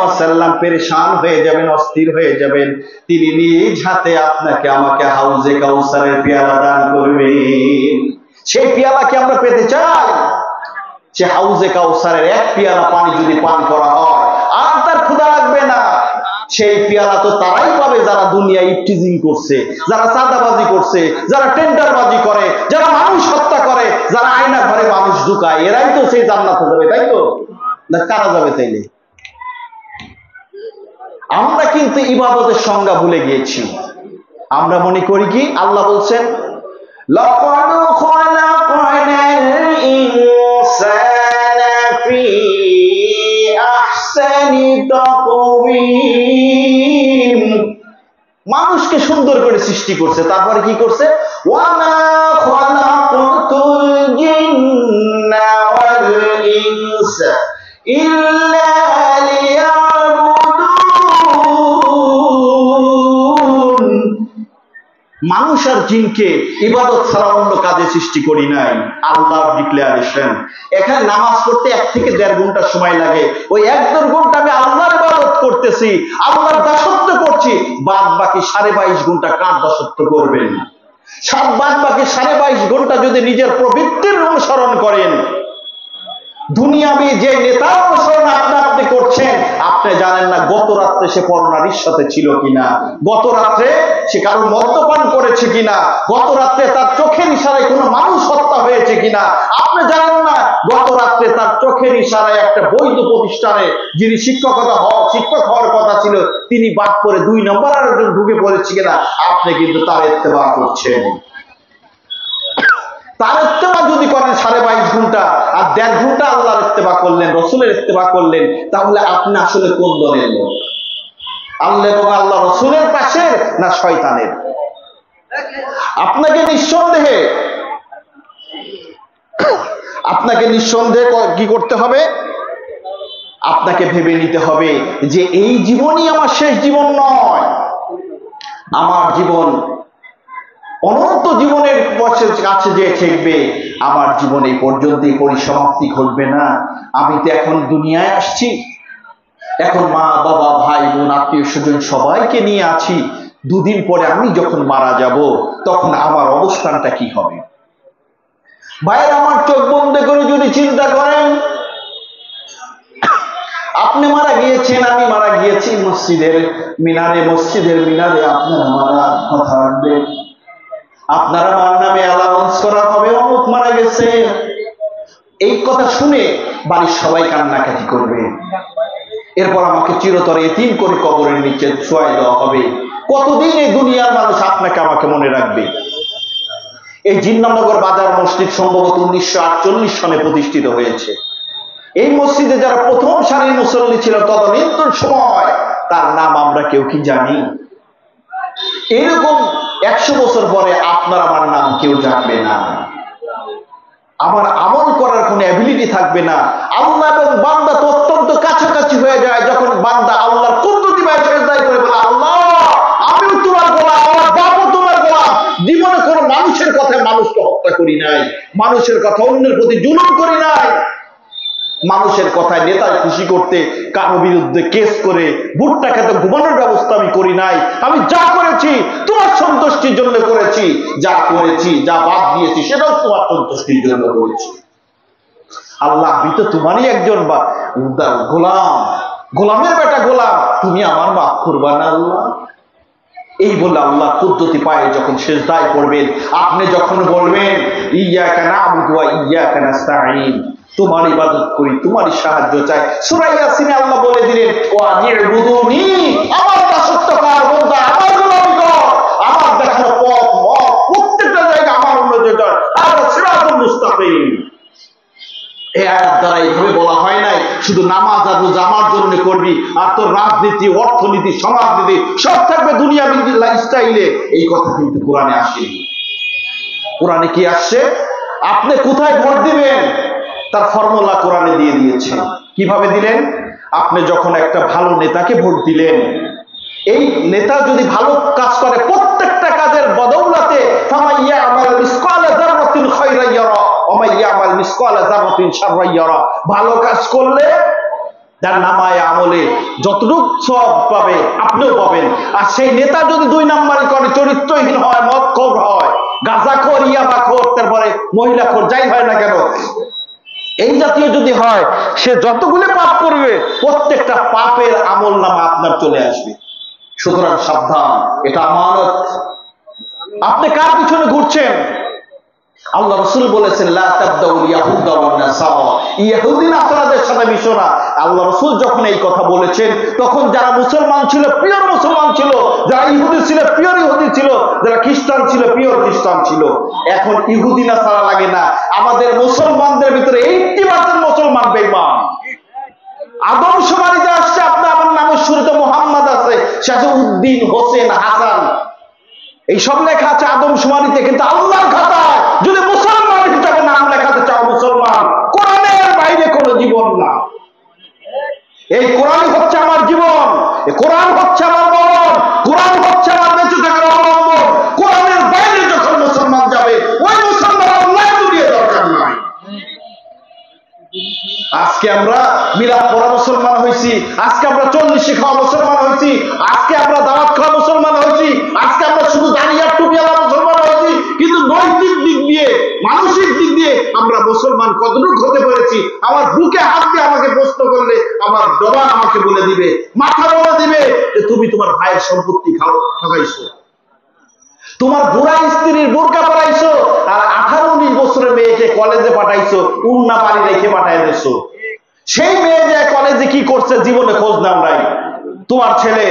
সাল্লাম পেরেশান হয়ে যাবেন, অস্থির হয়ে যাবেন, তিনি নিজ হাতে আপনাকে আমাকে হাউজে কাউসারের পেয়ালা দান করবেন। সেই পেয়ালা কি আমরা পেতে চাই? সে হাউজে কাউসারের এক পেয়ালা পানি যদি পান করা হয় আর তার ক্ষুধা লাগবে না। সেই পেয়ালা তো তারাই পাবে যারা দুনিয়ায় ইফটিজিং করছে, যারা চাঁদাবাজি করছে, যারা টেন্ডারবাজি করে, যারা মানুষ হত্যা করে, যারা আয়না ঘরে মানুষ ঢুকায়, এরাই তো সেই জান্নাতে যাবে, তাই তো? না কারা যাবে তাইলে? আমরা কিন্তু ইবাদতের সংজ্ঞা ভুলে গিয়েছি। আমরা মনে করি কি আল্লাহ বলছেন লাকাদ খালাকনাল ইনসানা ফি আহসানি তাকওয়িম, মানুষকে সুন্দর করে সৃষ্টি করছে, তারপরে কি করছে ওয়া মা খালাকতুল জিন্না ওয়াল ইনসা ইল্লা মানুষ আর জিনকে ইবাদত ছাড়া অন্য কাজে সৃষ্টি করি নাই। আল্লাহর ডিক্লারেশন। এখানে নামাজ পড়তে 1 থেকে 1.5 ঘন্টা সময় লাগে, ওই 1-1.5 ঘন্টা আমি আল্লাহর ইবাদত করতেছি, আল্লাহর দাসত্ব করছি, বাদ বাকি 22.5 ঘন্টা কার দাসত্ব করবেন? বাদ বাকি 22.5 ঘন্টা যদি নিজের প্রবৃত্তির অনুসরণ করেন, দুনিয়াবি যে নেতার অনুসরণ আপনি করছেন, আপনি জানেন না গত রাত্রে সে পরনারীর সাথে ছিল কিনা, গত রাত্রে সে কারো মদ্যপান করেছে কিনা, গত রাত্রে তার চোখের ইশারায় কোনো মানুষ হত্যা হয়েছে কিনা, আপনি জানেন না গত রাত্রে তার চোখের ইশারায় একটা বৈধ প্রতিষ্ঠানে যিনি শিক্ষক হওয়ার কথা ছিল তিনি বাদ করে 2 নম্বর আর একজন ঢুকে পড়েছে কিনা, আপনি কিন্তু তার ইত্তেবা করছেন। তার ইত্তেবা যদি করেন 22.5 ঘন্টা আর 1.5 ঘন্টা আল্লাহর ইত্তেবা করলেন, রসুলের ইত্তেবা করলেন, তাহলে আপনি আসলে কোন দলের লোক? আল্লাহ এবং আল্লাহ রসুলের পাশের না শয়তানের? আপনাকে নিঃসন্দেহে কি করতে হবে? আপনাকে ভেবে নিতে হবে যে এই জীবনই আমার শেষ জীবন নয়, আমার জীবন অনন্ত জীবনের কাছে যে ঠেকবে, আমার জীবন এই পর্যন্তই পরিসমাপ্তি ঘটবে না। আমি তো এখন দুনিয়ায় আসছি, এখন মা বাবা ভাই বোন আত্মীয় স্বজন সবাইকে নিয়ে আছি, 2 দিন পরে আমি যখন মারা যাব তখন আমার অবস্থানটা কি হবে? ভাইয়ের আমার, চোখ বন্ধ করে যদি চিন্তা করেন, আপনি মারা গিয়েছেন, আমি মারা গিয়েছি, মসজিদের মিনারে আপনারা মারা কথা রাখবে, আপনারা আমার নামে অ্যালাউন্স করা হবে অমুক মারা গেছে। এই কথা শুনে বাড়ির সবাই কান্নাকাটি করবে, এরপর আমাকে চিরতরে এতিম করে কবরের নিচে শোয়াই দেওয়া হবে। কতদিন এই দুনিয়ার মানুষ আপনাকে আমাকে মনে রাখবে? এই জিন্নানগর বাজার মসজিদ সম্ভবত 1948 সনে প্রতিষ্ঠিত হয়েছে। এই মসজিদে যারা প্রথম সারির মুসল্লি ছিল তদনীন্তন সময়, তার নাম আমরা কেউ কি জানি? এরকম 100 বছর পরে আপনার আমার নাম কেউ জানবে না, আমার আমল করার কোনো অ্যাবিলিটি থাকবে না। আল্লাহ এবং বান্দা তো অত্যন্ত কাছাকাছি হয়ে যায় যখন বান্দা আল্লাহর কুদরতি ভাই সেজদায় করে বলে আল্লাহ আমিও তোমার গোলাম, আমার বাপও তোমার গোলাম, জীবনে কোনো মানুষের কথায় মানুষকে হত্যা করি নাই, মানুষের কথা অন্যের প্রতি জুলুম করি নাই, মানুষের কথায় নেতার খুশি করতে কারো বিরুদ্ধে কেস করে ভুট্টা খেতে ঘুমানোর ব্যবস্থা আমি করি নাই। আমি যা করেছি তোমার সন্তুষ্টির জন্য করেছি, যা করেছি যা বাদ দিয়েছি সেটাও তোমার সন্তুষ্টির জন্য করেছি। আল্লাহ আমি তো তোমারই একজন গোলাম, গোলামের বেটা গোলাম, তুমি আমার মাফ করবা না আল্লাহ? এই বলে আল্লাহ কুদরতি পায়ে যখন সিজদায় পড়বেন, আপনি যখন বলবেন ইয়্যাকা না'বুদু ওয়া ইয়্যাকা নাস্তাঈন, তোমার ইবাদত করি, তোমারই সাহায্য চাই, সূরা ইয়াসিনে আল্লাহ বলে দিলেন ওয়া নি'বুদুনি, আমার দাসত্বকার বান্দা, আমার গোলামি কর, আমার দেখানো পথ প্রত্যেকটা জায়গা আমার অনুযায়ী আর সিরাতুল মুস্তাকিম। এই আয়াত দ্বারা এইভাবে বলা হয় নাই শুধু নামাজ আর রোজা আমার জন্য করবি, আর তোর রাজনীতি, অর্থনীতি, সমাজনীতি সব থাকবে দুনিয়া স্টাইলে, এই কথা কিন্তু কোরআনে আসেনি। কোরআনে কি আসছে? আপনি কোথায় ভোট দিবেন তার ফর্মুলা কোরআনে দিয়ে দিয়েছে। কিভাবে দিলেন? আপনি যখন একটা ভালো নেতাকে ভোট দিলেন, এই নেতা যদি ভালো কাজ করে, প্রত্যেকটা কাজের বদৌলতে ফামাইয়া আমাল মিসকালা যাররাতিন খায়রান ইয়ারা ওয়া মাইয়া আমাল মিসকালা যাররাতিন শাররান ইয়ারা, ভালো কাজ করলে যার নামায় আমলে যতটুক সব পাবে আপনিও পাবেন। আর সেই নেতা যদি 2 নাম্বারই করে, চরিত্রহীন হয়, মদখোর হয়, গাঁজাখোর, ইয়াবাখোর, তারপরে মহিলাখোর, যাই হয় না কেন, এই জাতীয় যদি হয়, সে যতগুলো পাপ করবে প্রত্যেকটা পাপের আমল নামা আপনার চলে আসবে। সুতরাং সাবধান, এটা আমানত। আপনি কার পিছনে ঘুরছেন? আল্লাহ রাসূল বলেছেন, লা তাবদাউল ইয়াহুদা ওয়ান নাসারা, ইহুদি নাসারাদের সাথে মিশো না। আল্লাহ রাসূল যখন এই কথা বলেছেন, তখন যারা মুসলমান ছিল পিওর মুসলমান ছিল, যারা ইহুদি ছিল পিওর ইহুদি ছিল, যারা খ্রিস্টান ছিল পিওর খ্রিস্টান ছিল। এখন ইহুদি নাসারা লাগে না, আমাদের মুসলমানদের ভিতরে 80% মুসলমান বেঈমান। আদমশুমারিতে আসছে আপনার আমার নামের শুরুতে মুহাম্মদ আছে, শেষে উদ্দিন, হোসেন, হাসান, এই সব লেখা আছে আদমশুমারিতে। কিন্তু আল্লাহর খাতায় যদি মুসলমান হিসাবে নাম লেখাতে চাও, মুসলমান, কোরআনের বাইরে কোনো জীবন না। এই কোরআন হচ্ছে আমার জীবন, এই কোরআন হচ্ছে আমার মরণ, কোরআন হচ্ছে আমার বেঁচে থাকার অবলম্বন। কোরআনের বাইরে যখন মুসলমান যাবে, ওই মুসলমান আল্লাহ দুনিয়া দরকার নাই। আজকে আমরা মিলাদ পড়া মুসলমান হয়েছি, আজকে আমরা 40 খাওয়া মুসলমান হয়েছি, আজকে আমরা দাওয়াত খাওয়া মুসলমান হয়েছি, আজকে আমরা শুধু দাঁড়িয়ে টুপিওয়ালা মুসলমান হয়েছি। কিন্তু নৈতিক দিক দিয়ে, মানসিক দিক দিয়ে আমরা মুসলমান কতটুকু হতে পেরেছি? আমার বুকে হাত দিয়ে আমাকে প্রশ্ন করলে আমার জবান আমাকে বলে দিবে, মাথা বলে দিবে যে তুমি তোমার ভাইয়ের সম্পত্তি ঠকাইছো, তোমার বুড়া স্ত্রীর বোরকা পরাইছো, আর 18-19 বছরের মেয়েকে কলেজে পাঠাইছো, উন্না বাড়ি রেখে পাঠাই দিছো। সেই মেয়ে যে কলেজে কি করছে জীবনে খোঁজ নাও নাই। তোমার ছেলে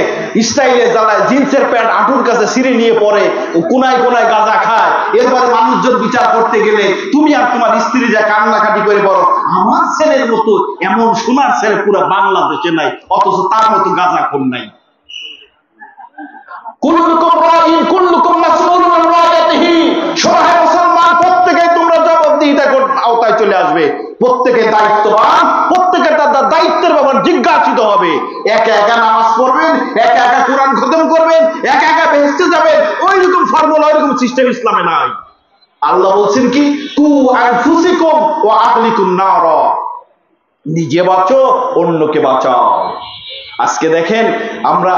স্টাইলে জ্বালায়, জিন্সের প্যান্ট আঁটুর কাছে সিঁড়ি নিয়ে পড়ে, কোনায় কোনায় গাঁজা খায়। এরপরে মানুষজন বিচার করতে গেলে তুমি আর তোমার স্ত্রী যা কান্নাকাটি করে বলো, আমার ছেলের মতো এমন সোনার ছেলে পুরো বাংলাদেশে নাই, অথচ তার মতো গাঁজাখোর নাই। প্রত্যেকেই তোমরা জবাবদিহিতার আওতায় চলে আসবে, প্রত্যেকে দায়িত্ববান, প্রত্যেকে তার দায়িত্বের ব্যাপার জিজ্ঞাসিত হবে। একা একা নামাজ পড়বেন, একা একা কোরআন খতম করবেন, একা একা বেহেশতে যাবেন, ওই রকম ফর্মুলা, ওই রকম সিস্টেম ইসলামে নাই। আল্লাহ বলছেন কি, কু আনফুসিকুম ওয়া আহলিকুন নার, নিজে বাঁচো, অন্যকে বাঁচাও। আজকে দেখেন আমরা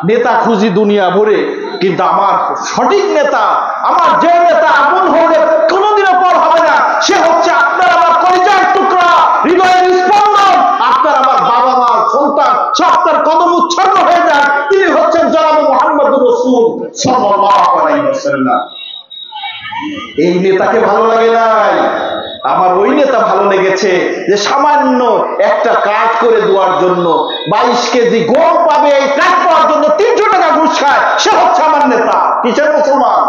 নেতা খুঁজি দুনিয়া ভরে, কিন্তু আমার সঠিক নেতা, আমার যে নেতা আপন হলে কোনোদিনও পর হবে না, সে হচ্ছে আপনার আমার কলিজার টুকরা, হৃদয়ের স্পন্দন, আপনার আমার বাবা মা সন্তান, সব তার কদম উচ্ছন্ন হয়ে যায়। তিনি হচ্ছেন জনাব মুহাম্মদুর রাসূল সাল্লাল্লাহু আলাইহি ওয়াসাল্লাম। এই নেতাকে ভালো লাগে নাই, আমার ওই নেতা ভালো লেগেছে যে সামান্য একটা কাজ করে দেওয়ার জন্য 22 কেজি গম পাবে, এই কাজ পাওয়ার জন্য 300 টাকা ঘুষ খায়, সে হচ্ছে আমার নেতা। কিসের মুসলমান?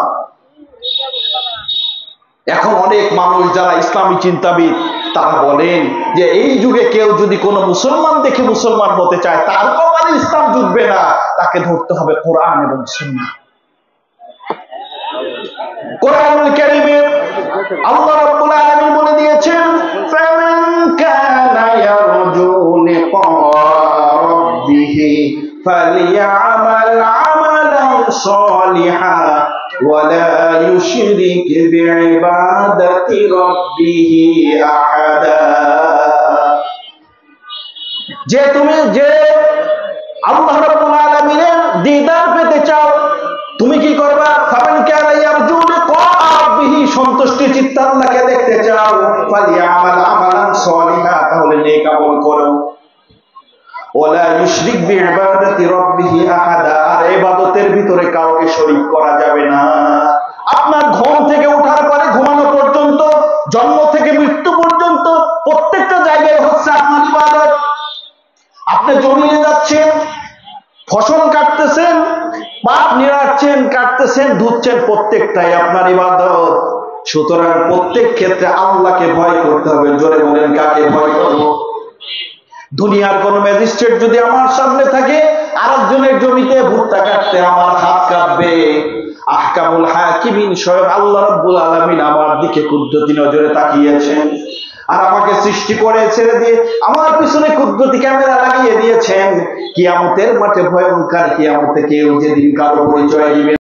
এখন অনেক মানুষ যারা ইসলামী চিন্তাবিদ, তারা বলেন যে এই যুগে কেউ যদি কোনো মুসলমান দেখে মুসলমান হতে চায়, তার কপালে ইসলাম জুটবে না, তাকে ধরতে হবে কোরআন এবং সুন্নাহ। কোরআনুল কারীমে আল্লাহ রাব্বুল আলামিন বলে দিয়েছেন, ফামান কানা ইয়ারজু লিকা রাব্বিহি ফালিয়ামাল আমালান সালিহান ওয়া লা ইউশরিক বিইবাদাতি রাব্বিহি আহাদা। যে তুমি যে আল্লাহ রাব্বুল আলামিনের দিদার পেতে চাও, তুমি কি করবা? ফামান কানা ইয়ারজু লিকা রাব্বিহি, সন্তুষ্টি চিত্তে আল্লাহকে দেখতে চাও, ফালিয়ামাল আমালান সালিহান, তাহলে নেক আমল করো। ওয়ালা ইউশরিক বিইবাদাতি রাব্বিহি আহাদা, আর ইবাদতের ভিতরে কাউকে শরীক করা যাবে না। আপনার ঘুম থেকে ওঠার পরে ঘুমানো পর্যন্ত, জন্ম থেকে মৃত্যু পর্যন্ত প্রত্যেকটা জায়গায় হচ্ছে আপনার ইবাদত। আপনি জমিয়ে যাচ্ছেন, ফসল কাটতেছেন, পাট নিড়াচ্ছেন, কাটতেছেন, ধুচ্ছেন, প্রত্যেকটাই আপনার ইবাদত। সুতরাং প্রত্যেক ক্ষেত্রে আল্লাহকে ভয় করতে হবে। জোরে বলেন, কাকে ভয় করব? দুনিয়ার কোন ম্যাজিস্ট্রেট যদি আমার সামনে থাকে, আরেকজনের জমিতে ভুট্টা কাটতে আমার হাত কাঁপবে। আহকামুল হাকিমিন স্বয়ং আল্লাহ রাব্বুল আলামিন আমার দিকে কুদরতি নজরে তাকিয়েছেন, আর আমাকে সৃষ্টি করে ছেড়ে দিয়ে আমার পিছনে কুদরতি ক্যামেরা লাগিয়ে দিয়েছেন। কিয়ামতের মাঠে ভয়ঙ্কর কিয়ামতে কেউ যেদিন কারো পরিচয় দিবে